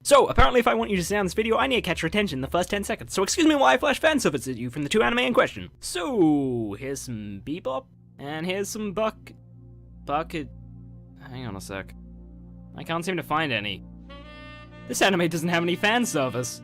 So, apparently if I want you to stay on this video, I need to catch your attention in the first 10 seconds. So excuse me while I flash fan service at you from the two anime in question. So, here's some Bebop, and here's some hang on a sec. I can't seem to find any. This anime doesn't have any fan service.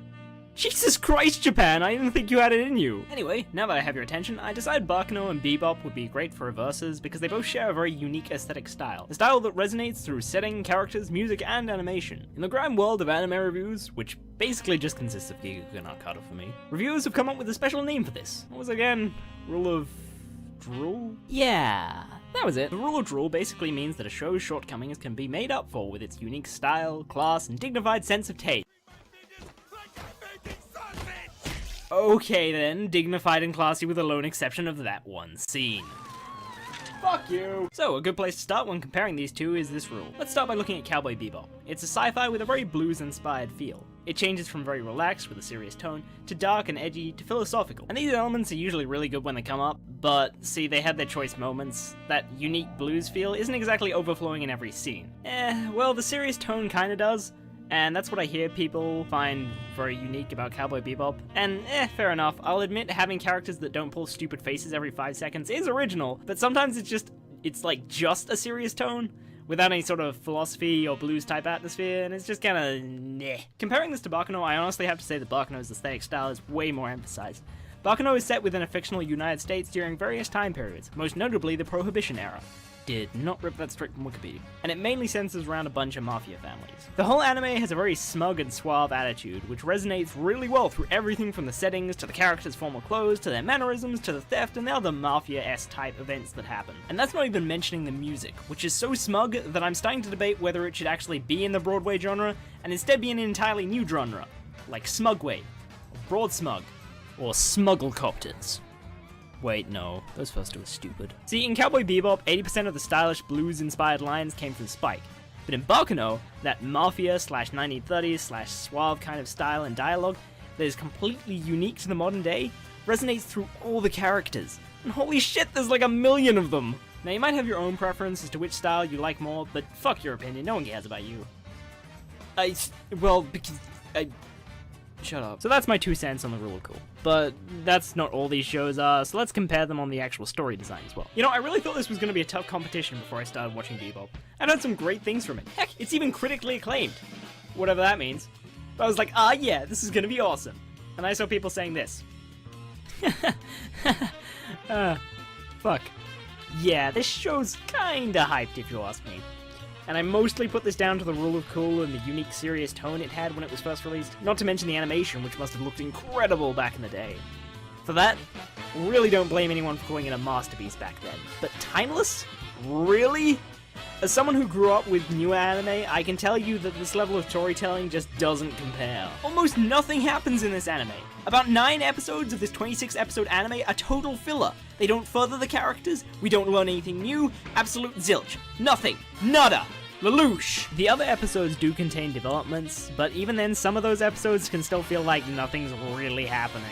Jesus Christ, Japan, I didn't think you had it in you. Anyway, now that I have your attention, I decided Baccano and Bebop would be great for reverses because they both share a very unique aesthetic style. A style that resonates through setting, characters, music, and animation. In the grand world of anime reviews, which basically just consists of Giga Nakata for me, reviewers have come up with a special name for this. What was it again? Rule of Drool? Yeah, that was it. The rule of drool basically means that a show's shortcomings can be made up for with its unique style, class, and dignified sense of taste. Okay then, dignified and classy with the lone exception of that one scene. Fuck you! So, a good place to start when comparing these two is this rule. Let's start by looking at Cowboy Bebop. It's a sci-fi with a very blues-inspired feel. It changes from very relaxed with a serious tone, to dark and edgy, to philosophical. And these elements are usually really good when they come up, but see, they had their choice moments. That unique blues feel isn't exactly overflowing in every scene. Well, the serious tone kinda does. And that's what I hear people find very unique about Cowboy Bebop. And fair enough, I'll admit having characters that don't pull stupid faces every 5 seconds is original, but sometimes it's like just a serious tone, without any sort of philosophy or blues type atmosphere, and it's just kinda meh. Comparing this to Baccano, I honestly have to say that Baccano's aesthetic style is way more emphasized. Baccano is set within a fictional United States during various time periods, most notably the Prohibition era. Did not rip that straight from Wikipedia. And it mainly centers around a bunch of mafia families. The whole anime has a very smug and suave attitude, which resonates really well through everything from the settings, to the characters' formal clothes, to their mannerisms, to the theft, and the other mafia-esque type events that happen. And that's not even mentioning the music, which is so smug that I'm starting to debate whether it should actually be in the Broadway genre, and instead be an entirely new genre, like Smugway, or Broad Smug, or Smugglecopters. Wait, no, those first two are stupid. See, in Cowboy Bebop, 80% of the stylish blues-inspired lines came from Spike. But in Baccano, that mafia/1930s/suave kind of style and dialogue that is completely unique to the modern day resonates through all the characters. And holy shit, there's like a million of them! Now, you might have your own preference as to which style you like more, but fuck your opinion, no one cares about you. Shut up. So that's my 2 cents on the rule of cool. But that's not all these shows are, so let's compare them on the actual story design as well. You know, I really thought this was going to be a tough competition before I started watching Bebop. I'd heard some great things from it. Heck, it's even critically acclaimed. Whatever that means. But I was like, yeah, this is going to be awesome. And I saw people saying this. Fuck. Yeah, this show's kinda hyped if you ask me. And I mostly put this down to the rule of cool and the unique serious tone it had when it was first released, not to mention the animation, which must have looked incredible back in the day. For that, really don't blame anyone for calling it a masterpiece back then. But timeless? Really? As someone who grew up with newer anime, I can tell you that this level of storytelling just doesn't compare. Almost nothing happens in this anime. About 9 episodes of this 26-episode anime are total filler. They don't further the characters, we don't learn anything new, absolute zilch. Nothing. Nada. Lelouch. The other episodes do contain developments, but even then some of those episodes can still feel like nothing's really happening.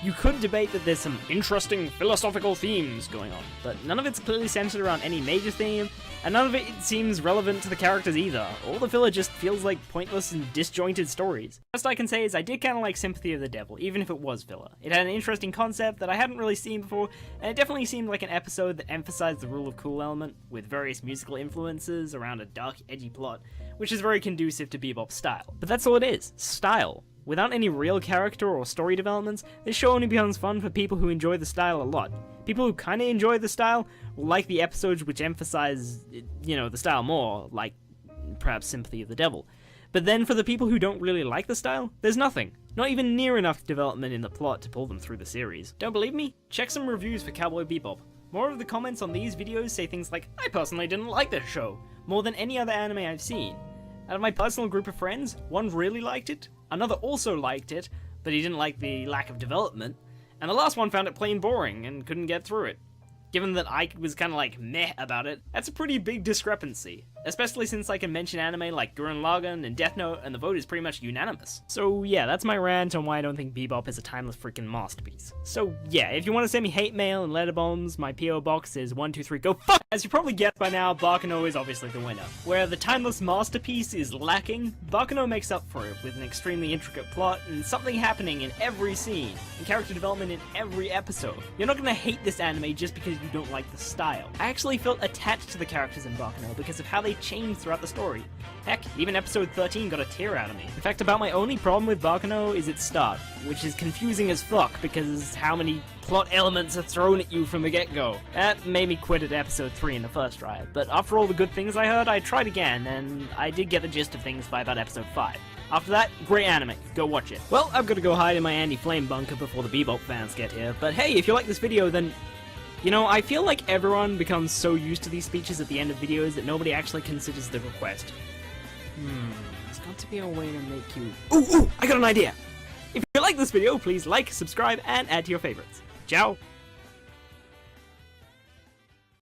You could debate that there's some interesting philosophical themes going on, but none of it's clearly centered around any major theme, and none of it seems relevant to the characters either. All the filler just feels like pointless and disjointed stories. Best I can say is I did kinda like Sympathy of the Devil, even if it was filler. It had an interesting concept that I hadn't really seen before, and it definitely seemed like an episode that emphasized the rule of cool element, with various musical influences around a dark, edgy plot, which is very conducive to Bebop's style. But that's all it is, style. Without any real character or story developments, this show only becomes fun for people who enjoy the style a lot. People who kinda enjoy the style will like the episodes which emphasize, the style more, like perhaps Sympathy of the Devil. But then for the people who don't really like the style, there's nothing. Not even near enough development in the plot to pull them through the series. Don't believe me? Check some reviews for Cowboy Bebop. More of the comments on these videos say things like, I personally didn't like this show, more than any other anime I've seen. Out of my personal group of friends, one really liked it, another also liked it, but he didn't like the lack of development, and the last one found it plain boring and couldn't get through it. Given that I was kinda like meh about it, that's a pretty big discrepancy. especially since I can mention anime like Gurren Lagann and Death Note, and the vote is pretty much unanimous. So yeah, that's my rant on why I don't think Bebop is a timeless freaking masterpiece. So yeah, if you want to send me hate mail and letter bombs, my PO box is 123 go fuck! As you probably guessed by now, Baccano is obviously the winner. Where the timeless masterpiece is lacking, Baccano makes up for it with an extremely intricate plot and something happening in every scene, and character development in every episode. You're not gonna hate this anime just because you don't like the style. I actually felt attached to the characters in Baccano because of how they changed throughout the story. Heck, even episode 13 got a tear out of me. In fact, about my only problem with Baccano is its start, which is confusing as fuck because how many plot elements are thrown at you from the get-go. That made me quit at episode 3 in the first try, but after all the good things I heard, I tried again, and I did get the gist of things by about episode 5. After that, great anime, go watch it. Well, I've got to go hide in my anti-flame bunker before the Bebop fans get here, but hey, if you like this video, then you know, I feel like everyone becomes so used to these speeches at the end of videos that nobody actually considers the request. There's got to be a way to make you... Ooh, I got an idea! If you like this video, please like, subscribe, and add to your favorites. Ciao!